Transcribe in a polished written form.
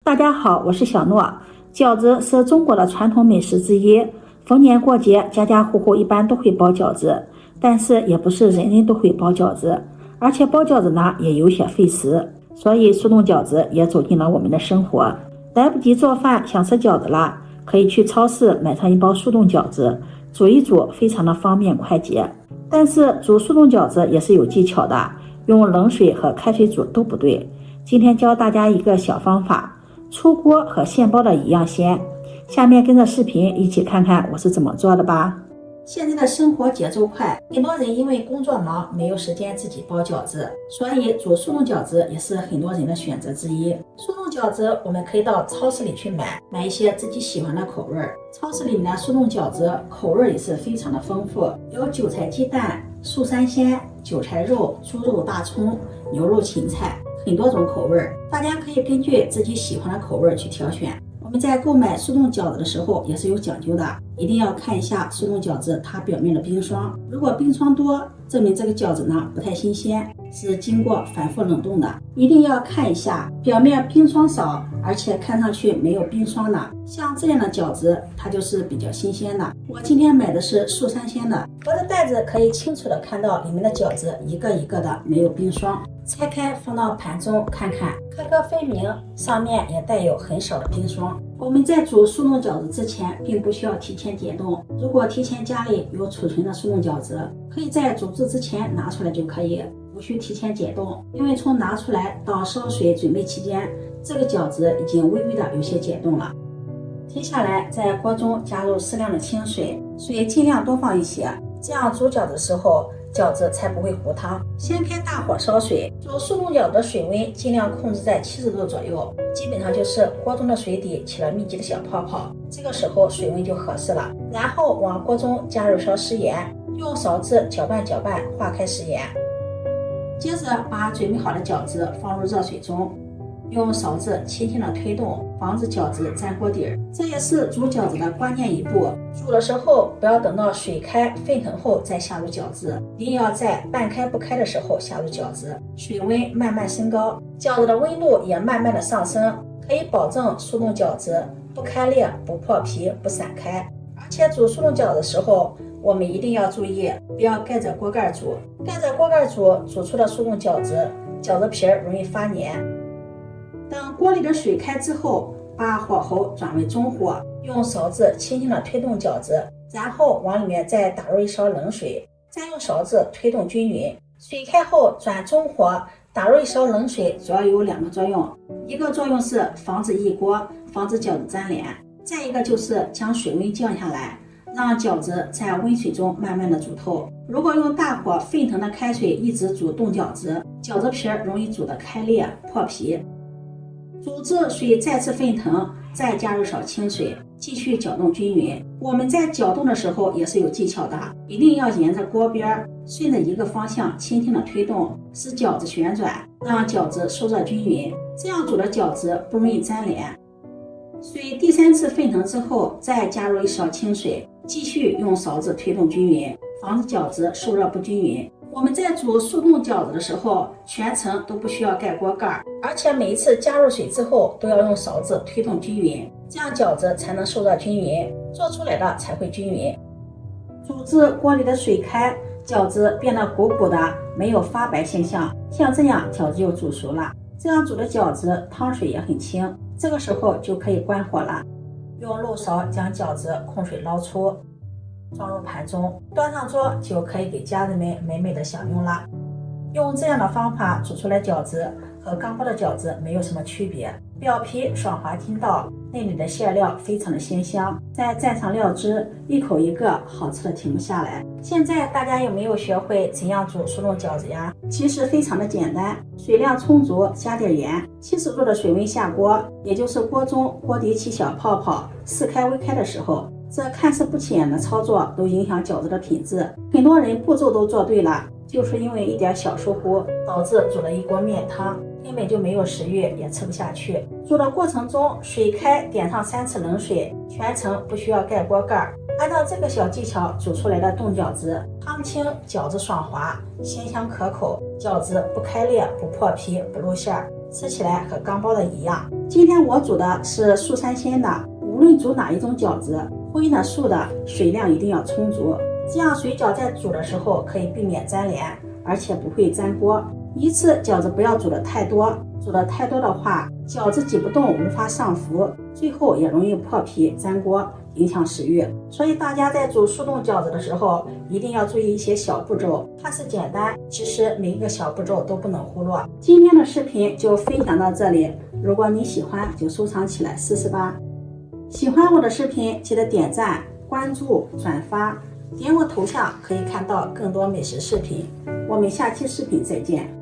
大家好，我是小诺。饺子是中国的传统美食之一，逢年过节，家家户户一般都会包饺子，但是也不是人人都会包饺子，而且包饺子呢也有些费时，所以速冻饺子也走进了我们的生活。来不及做饭想吃饺子了，可以去超市买上一包速冻饺子，煮一煮，非常的方便快捷。但是煮速冻饺子也是有技巧的，用冷水和开水煮都不对。今天教大家一个小方法，出锅和现包的一样鲜。下面跟着视频一起看看我是怎么做的吧。现在的生活节奏快，很多人因为工作忙，没有时间自己包饺子，所以煮速冻饺子也是很多人的选择之一。速冻饺子我们可以到超市里去买一些自己喜欢的口味。超市里面的速冻饺子口味也是非常的丰富，有韭菜鸡蛋、素三鲜、韭菜肉、猪肉大葱、牛肉芹菜，很多种口味，大家可以根据自己喜欢的口味去挑选。我们在购买速冻饺子的时候也是有讲究的，一定要看一下速冻饺子它表面的冰霜，如果冰霜多，证明这个饺子呢不太新鲜，是经过反复冷冻的。一定要看一下表面冰霜少，而且看上去没有冰霜的，像这样的饺子它就是比较新鲜的。我今天买的是素三鲜的，隔着袋子可以清楚的看到里面的饺子一个一个的没有冰霜，拆开放到盘中看看，颗颗分明，上面也带有很少的冰霜。我们在煮速冻饺子之前并不需要提前解冻，如果提前家里有储存的速冻饺子，可以在煮制之前拿出来就可以，无需提前解冻，因为从拿出来到烧水准备期间，这个饺子已经微微的有些解冻了。接下来在锅中加入适量的清水，水尽量多放一些，这样煮饺子的时候饺子才不会糊汤。先开大火烧水，煮速冻饺子的水温尽量控制在70度左右，基本上就是锅中的水底起了密集的小泡泡，这个时候水温就合适了。然后往锅中加入勺食盐，用勺子搅拌搅拌化开食盐，接着把准备好的饺子放入热水中，用勺子轻轻的推动，防止饺子粘锅底儿，这也是煮饺子的关键一步。煮的时候不要等到水开沸腾后再下入饺子，一定要在半开不开的时候下入饺子，水温慢慢升高，饺子的温度也慢慢的上升，可以保证速冻饺子不开裂、不破皮、不散开。而且煮速冻饺子的时候，我们一定要注意，不要盖着锅盖煮，盖着锅盖煮出的速冻饺子，饺子皮儿容易发黏。等锅里的水开之后，把火候转为中火，用勺子轻轻的推动饺子，然后往里面再打入一勺冷水，再用勺子推动均匀。水开后转中火，打入一勺冷水，主要有2个作用，一个作用是防止溢锅，防止饺子粘连，再一个就是将水温降下来，让饺子在温水中慢慢的煮透。如果用大火沸腾的开水一直煮冻饺子，饺子皮儿容易煮得开裂破皮。煮至水再次沸腾，再加入少清水，继续搅动均匀。我们在搅动的时候也是有技巧的，一定要沿着锅边顺着一个方向轻轻的推动，使饺子旋转，让饺子受热均匀，这样煮的饺子不容易粘连。水第3次沸腾之后，再加入一勺清水，继续用勺子推动均匀，防止饺子受热不均匀。我们在煮速冻饺子的时候，全程都不需要盖锅盖，而且每一次加入水之后都要用勺子推动均匀，这样饺子才能受热均匀，做出来的才会均匀。煮至锅里的水开，饺子变得鼓鼓的，没有发白现象，像这样饺子就煮熟了。这样煮的饺子汤水也很清，这个时候就可以关火了，用漏勺将饺子控水捞出，装入盘中，端上桌就可以给家人们美美的享用了。用这样的方法煮出来饺子和刚包的饺子没有什么区别，表皮爽滑筋道，内里的馅料非常的鲜香，再蘸上料汁，一口一个，好吃的停不下来。现在大家有没有学会怎样煮速冻饺子呀？其实非常的简单，水量充足，加点盐，70度的水温下锅，也就是锅中锅底起小泡泡，似开微开的时候，这看似不起眼的操作都影响饺子的品质。很多人步骤都做对了，就是因为一点小疏忽，导致煮了一锅面汤，根本就没有食欲，也吃不下去。煮的过程中，水开点上3次冷水，全程不需要盖锅盖。按照这个小技巧煮出来的冻饺子，汤清，饺子爽滑，鲜香可口，饺子不开裂、不破皮、不露馅，吃起来和刚包的一样。今天我煮的是素3鲜的，无论煮哪一种饺子，荤的素的水量一定要充足，这样水饺在煮的时候可以避免粘连，而且不会粘锅。一次饺子不要煮的太多，煮的太多的话，饺子挤不动，无法上浮，最后也容易破皮粘锅，影响食欲。所以大家在煮速冻饺子的时候，一定要注意一些小步骤。看似简单，其实每一个小步骤都不能忽略。今天的视频就分享到这里，如果你喜欢就收藏起来试试吧。喜欢我的视频记得点赞、关注、转发，点我头像可以看到更多美食视频。我们下期视频再见。